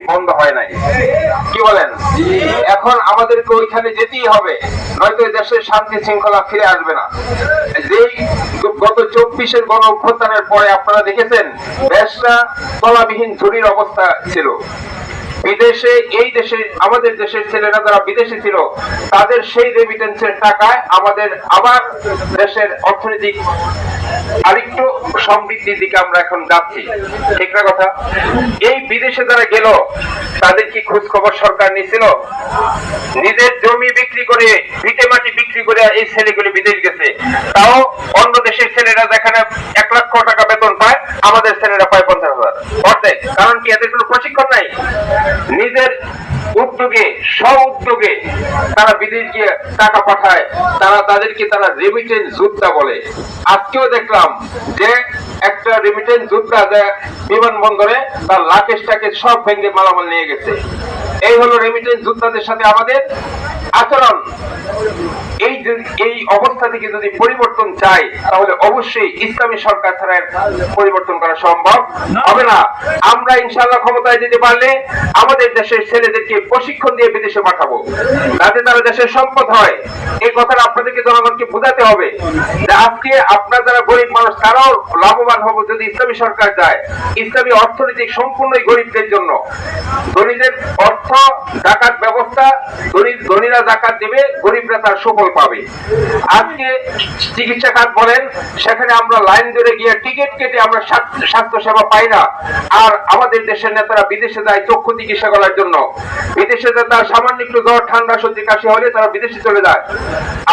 বন্ধ হয় নাই, কি বলেন? এখন আমাদেরকে ওইখানে যেতেই হবে, নয়তো দেশের শান্তি শৃঙ্খলা ফিরে আসবে না। যেই গত 24-এর গণ অভ্যুত্থানের পরে আপনারা দেখেছেন দেশটা তলাবিহীন ঝুড়ির অবস্থা ছিল। বিদেশে, এই দেশে আমাদের দেশের ছেলেরা যারা বিদেশে ছিল তাদের সেই রেমিটেন্সের টাকায় আমাদের আবার দেশের অর্থনৈতিক আরেকটু সমৃদ্ধির দিকে আমরা এখন যাচ্ছি, ঠিক না কথা? এই বিদেশে যারা গেল তাদের কি খোঁজ খবর সরকার নিছিল? নিজের জমি বিক্রি করে, ভিটে মাটি বিক্রি করে এই ছেলেগুলি বিদেশ গেছে। তাও অন্য দেশের ছেলেরা যেখানে 1 লক্ষ টাকা বেতন পায়, আমাদের ছেলেরা পায় 50,000, অর্ধেক। কারণ কি? এদের কোনো প্রশিক্ষণ নাই। নিজের উদ্যোগে, স্ব উদ্যোগে তারা বিদেশ গিয়ে টাকা পাঠায়, তাদেরকে তারা রেমিটেন্স যোদ্ধা বলে। আজকেও দেখলাম যে একটা রেমিটেন্স যোদ্ধা বিমানবন্দরে তার লাকেশ টাকেশ সব ভেঙে মালামাল নিয়ে গেছে। এই হলো রেমিটেন্স যোদ্ধাদের সাথে আমাদের আচরণ। এই অবস্থা থেকে যদি পরিবর্তন চাই তাহলে অবশ্যই ইসলামী সরকার ছাড়া পরিবর্তন করা সম্ভব হবে না। আমরা ইনশাআল্লাহ ক্ষমতায় যেতে পারলে আমাদের দেশের ছেলেদেরকে প্রশিক্ষণ দিয়ে বিদেশে পাঠাবো, যাতে তারা দেশের সম্পদ হয়। এই কথাটা আপনাদেরকে জনগণকে বোঝাতে হবে যে আজকে আপনারা যারা গরিব মানুষ তারাও লাভবান হবো যদি ইসলামী সরকার যায়। ইসলামী অর্থনৈতিক সম্পূর্ণই গরিবদের জন্য। ধনীদের অর্থ জাকাত ব্যবস্থা, ধনীরা জাকাত দেবে, গরিবরা তার সুফল পাবে। আজকে চিকিৎসা খাত বলেন, সেখানে আমরা লাইন ধরে গিয়ে টিকিট কেটে আমরা স্বাস্থ্য সেবা পাই না। আর আমাদের দেশের নেতারা বিদেশে যায় চক্ষু চিকিৎসা করার জন্য। বিদেশে তার সামান্য একটু জ্বর, ঠান্ডা, সর্দি, কাশি হলে তারা বিদেশে চলে যায়।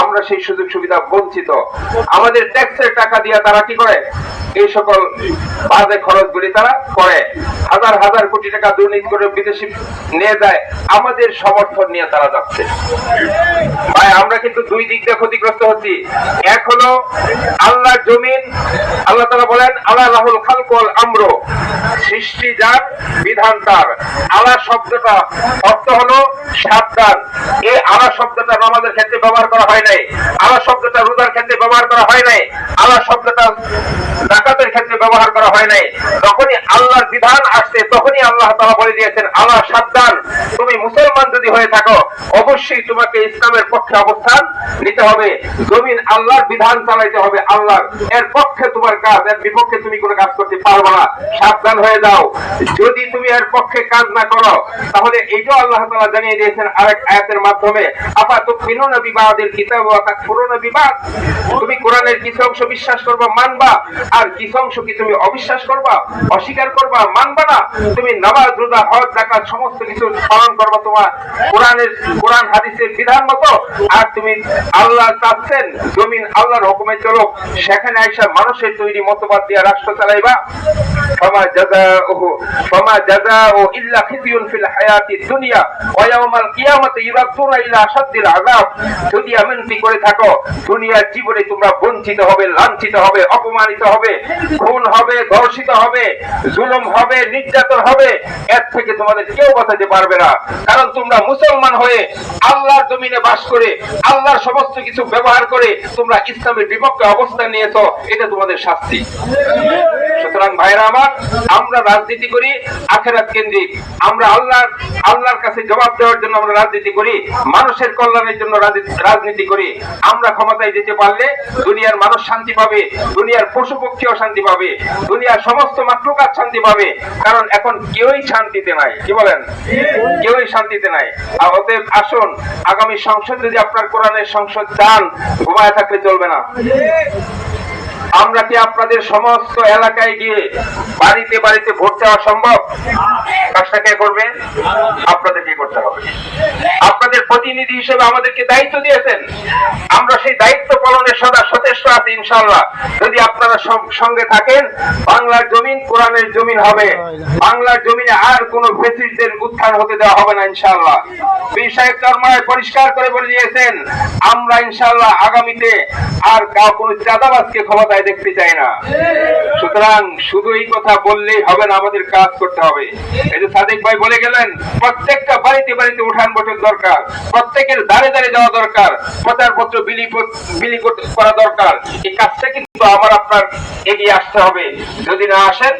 আমরা সেই সুযোগ সুবিধা বঞ্চিত। আমাদের ট্যাক্সের টাকা দিয়ে তারা কি করে? এই সকল বাজে খরচগুলি তারা করে। হাজার হাজার কোটি টাকা দুর্নীতি করে বিদেশি নিয়ে যায়, আমাদের সমর্থন নিয়ে তারা যাচ্ছে। ভাই, আমরা কিন্তু দুই দিক দিয়ে ক্ষতিগ্রস্ত হচ্ছি। এক হলো আল্লাহর জমিন, আল্লাহ তাআলা বলেন আলা লাহুল খালকু ওয়াল আমরু, সৃষ্টি যার, বিধান তার। আলা শব্দটা অর্থ হলো সাবধান। এই আলা শব্দটা নামাজের ক্ষেত্রে ব্যবহার করা হয় নাই, আলা শব্দটা রোজার ক্ষেত্রে ব্যবহার করা হয় নাই, আলা শব্দটা যাকাতের ক্ষেত্রে ব্যবহার করা হয় নাই। যখনই আল্লাহর বিধান আসছে তখনই আল্লাহ তাআলা বলে দিয়েছেন আলা সাবধান, তুমি মুসলমান যদি হয়ে থাকো অবশ্যই তোমাকে ইসলামের পক্ষে অবস্থান নিতে হবে। জমিন আল্লাহর বিধান চালাইতে হবে, আল্লাহর। এর পক্ষে তোমার কাজ, এর বিপক্ষে তুমি কোনো কাজ করতে পারবে না। সাবধান হয়ে যাও। যদি তুমি এর পক্ষে কাজ না করো তাহলে এইটাও আল্লাহ তাআলা জানিয়ে দিয়েছেন আরেক আয়াতের মাধ্যমে, আফা তুমিনুনা বিবাদিল কিতাব ওয়া তাকফুরুনা বিবাদ, তুমি কোরআনের কিছু অংশ বিশ্বাস করবা, মানবা, আর কিছু অংশ কি তুমি অবিশ্বাস করবা, অস্বীকার করবা, মানবা না। তুমি নামাজ, রোজা, হজ, যাকাত সমস্ত কিছু পালন করবা তোমার কোরআন হাদিসের বিধান মতো, আর তুমি আল্লাহ চাচ্ছেন জমিন আল্লাহর হুকুমে চলো, সেখানে আইসা মানুষের তৈরি মতবাদ দিয়ে রাষ্ট্র চালাইবা। ফামা জাযাউ ইল্লা খিজিউন ফিল হায়াতিদ দুনিয়া ওয়া ইয়াউমাল কিয়ামাতি ইউরাদুনা ইলা আশাদ্দিল আযাব, যদি এমনটি করে থাকো দুনিয়ার জীবনে তোমরা বঞ্চিত হবে, লাঞ্ছিত হবে, অপমানিত হবে, খুন হবে, ধর্ষিত হবে, জুলুম হবে, নির্যাতন হবে। এর থেকে তোমাদের কেউ বাঁচাতে পারবে না। কারণ তোমরা মুসলমান হয়ে আল্লাহর জমিনে বাস করে আল্লাহর সমস্ত কিছু ব্যবহার করে তোমরা ইসলামের বিপক্ষে অবস্থান নিয়েছো, এটা তোমাদের শাস্তি। সুতরাং ভাইরা আমার, আমরা রাজনীতি করি আখিরাত কেন্দ্রিক। আমরা আল্লাহর কাছে জবাব দেওয়ার জন্য আমরা রাজনীতি করি, মানুষের কল্যাণের জন্য রাজনীতি করি। আমরা ক্ষমতায় যেতে পারলে দুনিয়ার মানুষ শান্তি পাবে, দুনিয়ার পশু পক্ষীও শান্তি পাবে, দুনিয়ার সমস্ত মাখলুকাত শান্তি পাবে। কারণ এখন কেউই শান্তিতে নাই, কি বলেন? কেউই শান্তিতে নাই। অতএব আসুন, আগামী সংসদ যদি আপনার কোরআনের সংসদ চান, ঘুমায় থাকলে চলবে না। আমরা কি আপনাদের সমস্ত এলাকায় গিয়ে বাড়িতে বাড়িতে ভোট দেওয়া সম্ভব? কাজটা কে করবে? আপনাদেরকে করতে হবে। আপনাদের প্রতিনিধি হিসেবে আমাদেরকে দায়িত্ব দিয়েছেন, আমরা সেই দায়িত্ব পালনের সদা সচেষ্ট আছি ইনশাআল্লাহ। যদি আপনারা সঙ্গে থাকেন, বাংলার জমিন কোরআনের জমিন হবে। বাংলার জমিনে আর কোন ফ্যাসিস্টদের উত্থান হতে দেওয়া হবে না ইনশাআল্লাহ। পীর সাহেব চরমায় পরিষ্কার করে বলে দিয়েছেন, আমরা ইনশাআল্লাহ আগামীতে আর কোনো চাঁদাবাজকে ক্ষমতায় দেখতে চাই না। সুতরাং শুধু এই কথা বললেই হবে না, আমাদের কাজ করতে হবে। এই যে সাদেক ভাই বলে গেলেন, প্রত্যেকটা বাড়িতে বাড়িতে উঠান বৈঠক দরকার, প্রত্যেকের দাঁড়ে দাঁড়ে যাওয়া দরকার, প্রচারপত্র বিলি করা দরকার। এই কাজটা কিন্তু আমার আপনার এগিয়ে আসতে হবে। যদি না আসেন